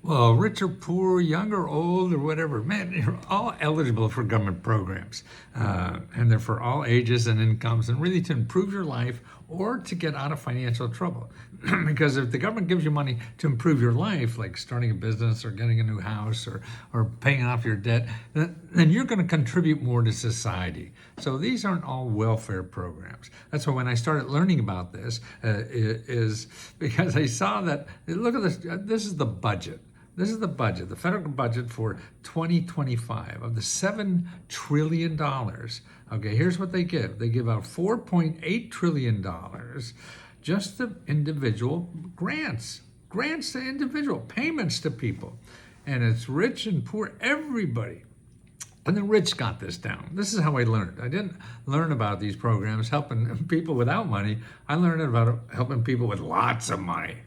Well, rich or poor, young or old, or whatever, man, you're all eligible for government programs. And they're for all ages and incomes, and really to improve your life or to get out of financial trouble. Because if the government gives you money to improve your life, like starting a business or getting a new house or paying off your debt, then you're going to contribute more to society. So these aren't all welfare programs. That's why when I started learning about this, is because I saw that, look at this, this is the budget. This is the budget, the federal budget for 2025 of the $7 trillion. Okay, here's what they give. They give out $4.8 trillion just to individual grants to individual payments to people. And it's rich and poor, everybody. And the rich got this down. This is how I learned. I didn't learn about these programs helping people without money. I learned about helping people with lots of money.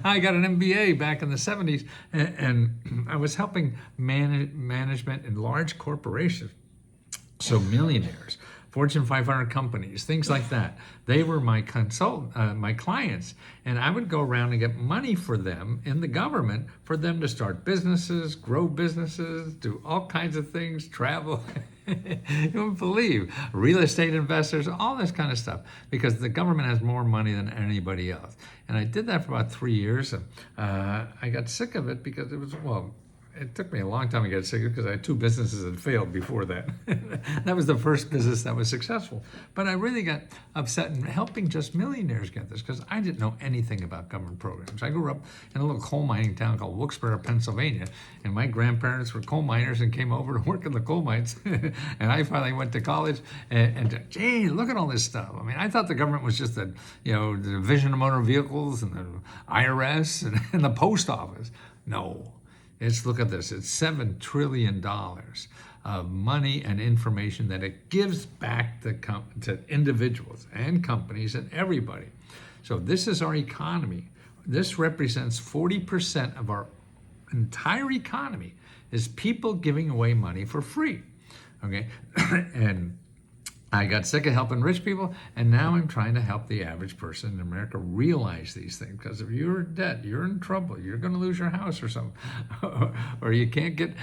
I got an MBA back in the 70s, and I was helping management in large corporations. So millionaires, Fortune 500 companies, things like that. They were my my clients, and I would go around and get money for them in the government for them to start businesses, grow businesses, do all kinds of things, travel. You won't believe, real estate investors, all this kind of stuff, because the government has more money than anybody else. And I did that for about 3 years. I got sick of it because it was, well, it took me a long time to get sick because I had two businesses that failed before that. That was the first business that was successful. But I really got upset in helping just millionaires get this because I didn't know anything about government programs. I grew up in a little coal mining town called Wilkes-Barre, Pennsylvania, and my grandparents were coal miners and came over to work in the coal mines. And I finally went to college and gee, look at all this stuff. I mean, I thought the government was just the Division of Motor Vehicles and the IRS and the post office. No. Look at this. It's $7 trillion of money and information that it gives back to individuals and companies and everybody. So this is our economy. This represents 40% of our entire economy is people giving away money for free. Okay, and I got sick of helping rich people, and now I'm trying to help the average person in America realize these things. Because if you're in debt, you're in trouble. You're going to lose your house or something, or you can't get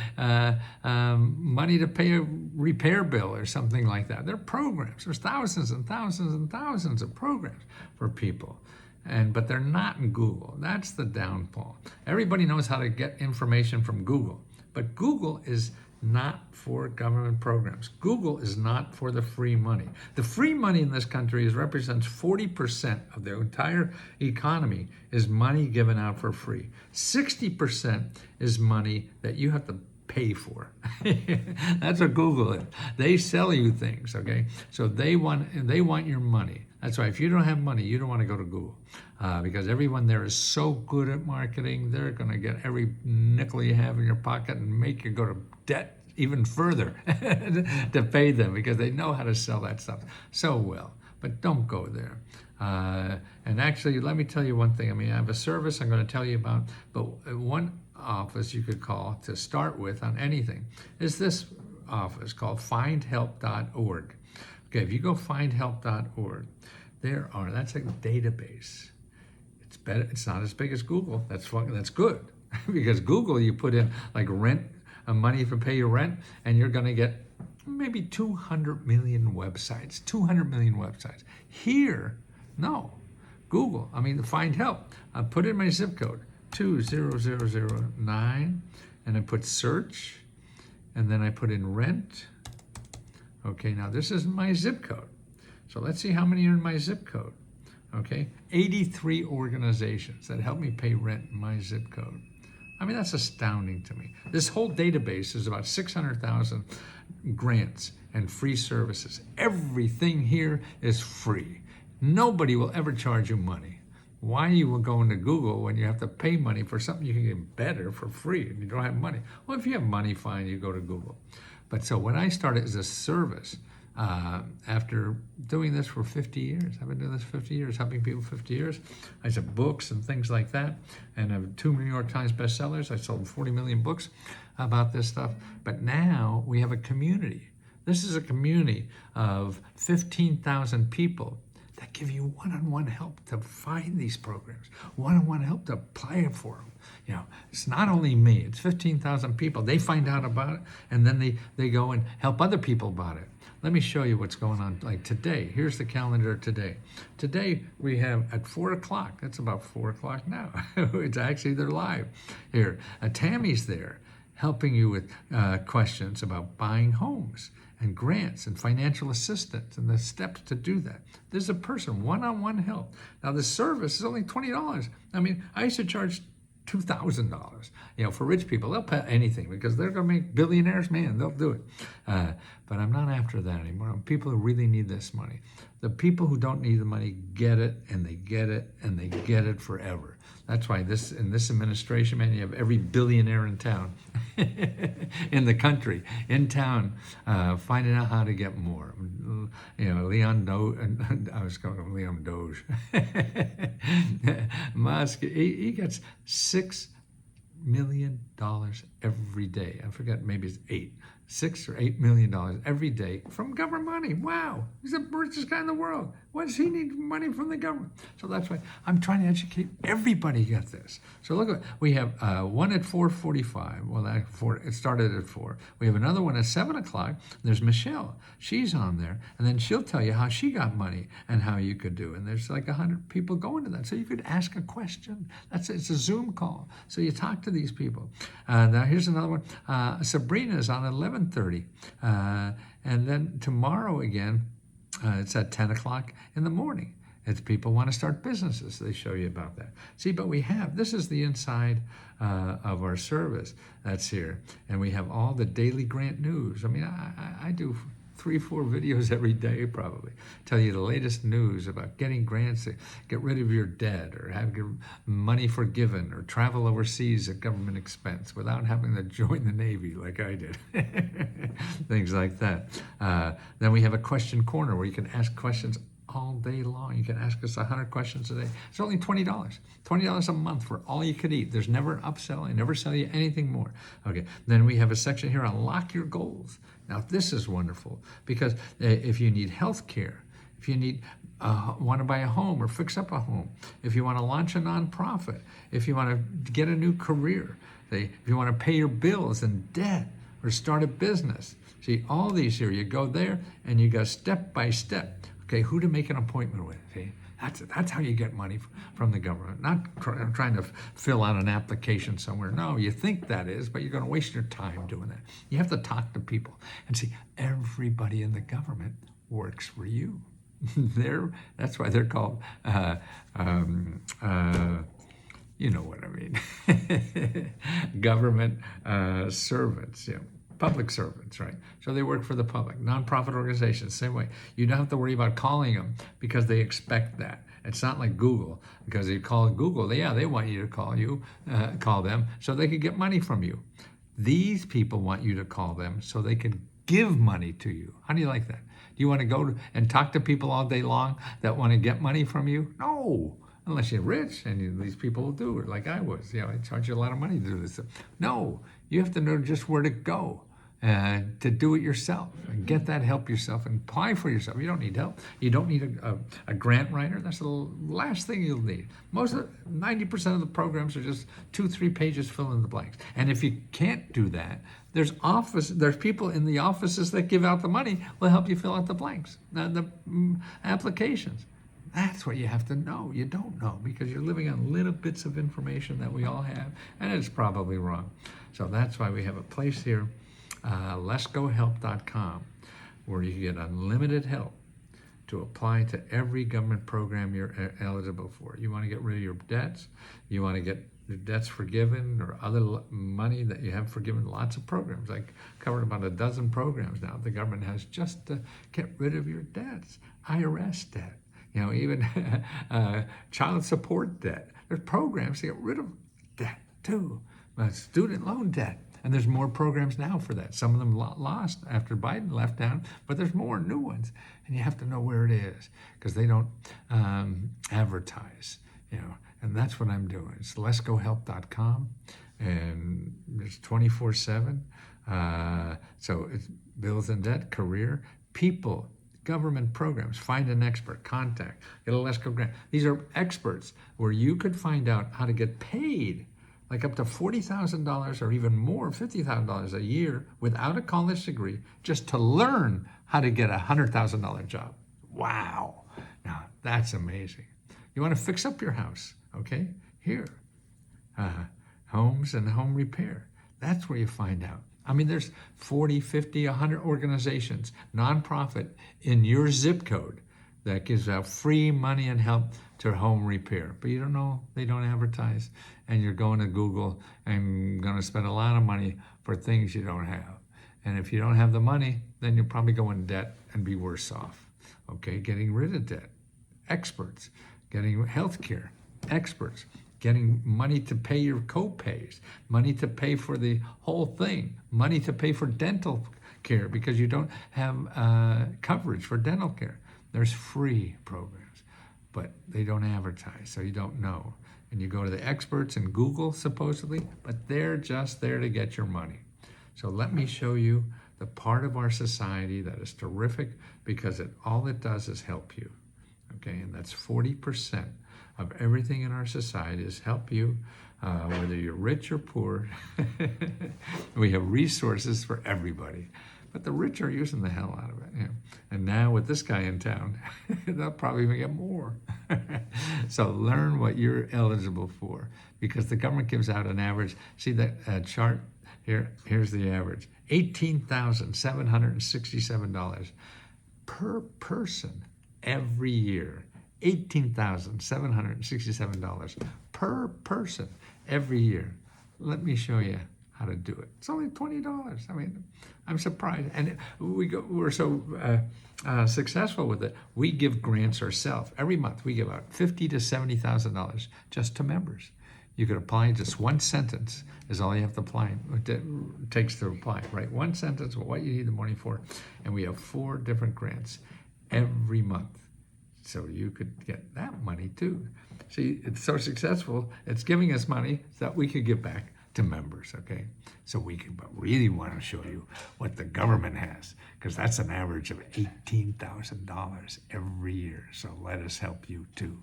money to pay a repair bill or something like that. There are programs. There's thousands and thousands and thousands of programs for people. But they're not in Google. That's the downfall. Everybody knows how to get information from Google, but Google is not for government programs. Google is not for the free money. The free money in this country represents 40% of the entire economy is money given out for free. 60% is money that you have to pay for. That's what Google is. They sell you things, okay? So they want your money. That's why if you don't have money, you don't want to go to Google because everyone there is so good at marketing. They're going to get every nickel you have in your pocket and make you go to debt even further to pay them because they know how to sell that stuff so well. But don't go there. And actually, let me tell you one thing. I mean, I have a service I'm going to tell you about, but one office you could call to start with on anything is this office called findhelp.org. Okay, if you go findhelp.org, that's a database. It's better. It's not as big as Google. That's good because Google you put in like rent, money to pay your rent, and you're going to get maybe 200 million websites. 200 million websites. Here, no. Google. I mean, Findhelp. I put in my zip code 20009, and I put search, and then I put in rent. Okay, now this is my zip code. So let's see how many are in my zip code. Okay, 83 organizations that help me pay rent in my zip code. I mean, that's astounding to me. This whole database is about 600,000 grants and free services. Everything here is free. Nobody will ever charge you money. Why you will go into Google when you have to pay money for something you can get better for free and you don't have money? Well, if you have money, fine, you go to Google. But so when I started as a service, after doing this for 50 years, I've been doing this 50 years, helping people 50 years. I said books and things like that, and I have 2 New York Times bestsellers. I sold 40 million books about this stuff. But now we have a community. This is a community of 15,000 people that give you one-on-one help to find these programs, one-on-one help to apply for them. It's not only me, it's 15,000 people. They find out about it, and then they go and help other people about it. Let me show you what's going on. Like today, here's the calendar today. Today we have at 4 o'clock, that's about 4 o'clock now. It's actually, they're live here. Tammy's there helping you with questions about buying homes and grants and financial assistance and the steps to do that. There's a person, one-on-one help. Now the service is only $20. I mean, I used to charge $2,000. For rich people, they'll pay anything because they're going to make billionaires. Man, they'll do it. But I'm not after that anymore. People who really need this money. The people who don't need the money get it, and they get it, and they get it forever. That's why in this administration, man, you have every billionaire in town, in the country, in town, finding out how to get more. Leon Doge, I was going to Leon Doge. Musk, he gets $6 million every day. I forget, maybe it's $6 or $8 million every day from government money. Wow, he's the richest guy in the world. Why does he need money from the government? So that's why I'm trying to educate everybody get this. So look, we have one at 4:45. Well, it started at 4. We have another one at 7 o'clock. There's Michelle. She's on there, and then she'll tell you how she got money and how you could do. And there's like 100 people going to that. So you could ask a question. It's a Zoom call. So you talk to these people. Now here's another one. Sabrina's on 11:30, and then tomorrow again. It's at 10 o'clock in the morning. It's people want to start businesses. They show you about that. See, but this is the inside of our service that's here. And we have all the daily grant news. I mean, I do 3-4 videos every day probably. Tell you the latest news about getting grants to get rid of your debt or have your money forgiven or travel overseas at government expense without having to join the Navy like I did. Things like that. Then we have a question corner where you can ask questions all day long. You can ask us 100 questions a day. It's only $20. $20 a month for all you could eat. There's never an upsell. I never sell you anything more. Okay. Then we have a section here on lock your goals. Now this is wonderful because if you need health care, if you want to buy a home or fix up a home, if you want to launch a nonprofit, if you want to get a new career, if you want to pay your bills and debt or start a business. See, all these here, you go there and you go step by step. Okay, who to make an appointment with. See, that's how you get money from the government. Not trying to fill out an application somewhere. No, you think that is, but you're going to waste your time doing that. You have to talk to people and see everybody in the government works for you. That's why they're called, you know what I mean, government servants. Public servants, right? So they work for the public. Nonprofit organizations, same way. You don't have to worry about calling them because they expect that. It's not like Google, because you call Google, they want you to call them so they can get money from you. These people want you to call them so they can give money to you. How do you like that? Do you want to go and talk to people all day long that want to get money from you? No. Unless you're rich, and these people will do it like I was. I charge you a lot of money to do this. No, you have to know just where to go to do it yourself and get that help yourself and apply for yourself. You don't need help. You don't need a grant writer. That's the last thing you'll need. 90% of the programs are just 2-3 pages fill in the blanks. And if you can't do that, there's people in the offices that give out the money will help you fill out the blanks, the applications. That's what you have to know. You don't know because you're living on little bits of information that we all have, and it's probably wrong. So that's why we have a place here, letsgohelp.com, where you get unlimited help to apply to every government program you're eligible for. You want to get rid of your debts, you want to get your debts forgiven or other money that you have forgiven, lots of programs. I covered about a dozen programs now the government has just to get rid of your debts, IRS debt. Even child support debt. There's programs to get rid of debt too. Student loan debt. And there's more programs now for that. Some of them lost after Biden left down, but there's more new ones. And you have to know where it is because they don't advertise, And that's what I'm doing. It's letsgohelp.com, and it's 24/7. So it's bills and debt, career, people government programs. Find an expert, contact, get a LESCO grant. These are experts where you could find out how to get paid like up to $40,000 or even more, $50,000 a year without a college degree, just to learn how to get a $100,000 job. Wow. Now, that's amazing. You want to fix up your house, okay? Here, homes and home repair. That's where you find out. I mean, there's 40, 50, 100 organizations, nonprofit in your zip code that gives out free money and help to home repair. But you don't know, they don't advertise, and you're going to Google and going to spend a lot of money for things you don't have. And if you don't have the money, then you'll probably go in debt and be worse off. Okay, getting rid of debt. Experts. Getting health care. Experts. Getting money to pay your co-pays, money to pay for the whole thing, money to pay for dental care because you don't have coverage for dental care. There's free programs, but they don't advertise, so you don't know. And you go to the experts in Google, supposedly, but they're just there to get your money. So let me show you the part of our society that is terrific because all it does is help you. Okay, and that's 40% of everything in our society is help you, whether you're rich or poor. We have resources for everybody, but the rich are using the hell out of it. Yeah. And now with this guy in town, they'll probably even get more. So learn what you're eligible for because the government gives out an average. See that chart here? Here's the average: $18,767 per person every year. $18,767 per person every year. Let me show you how to do it. It's only $20. I mean, I'm surprised. And we're so successful with it. We give grants ourselves. Every month we give out $50,000 to $70,000 just to members. You could apply just one sentence is all you have to apply. It takes to apply, right? One sentence, what you need the money for. And we have 4 different grants every month. So you could get that money too. See, it's so successful, it's giving us money so that we could give back to members, okay? So we can, but really want to show you what the government has, because that's an average of $18,000 every year. So let us help you too.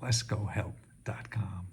Let'sGoHelp.com.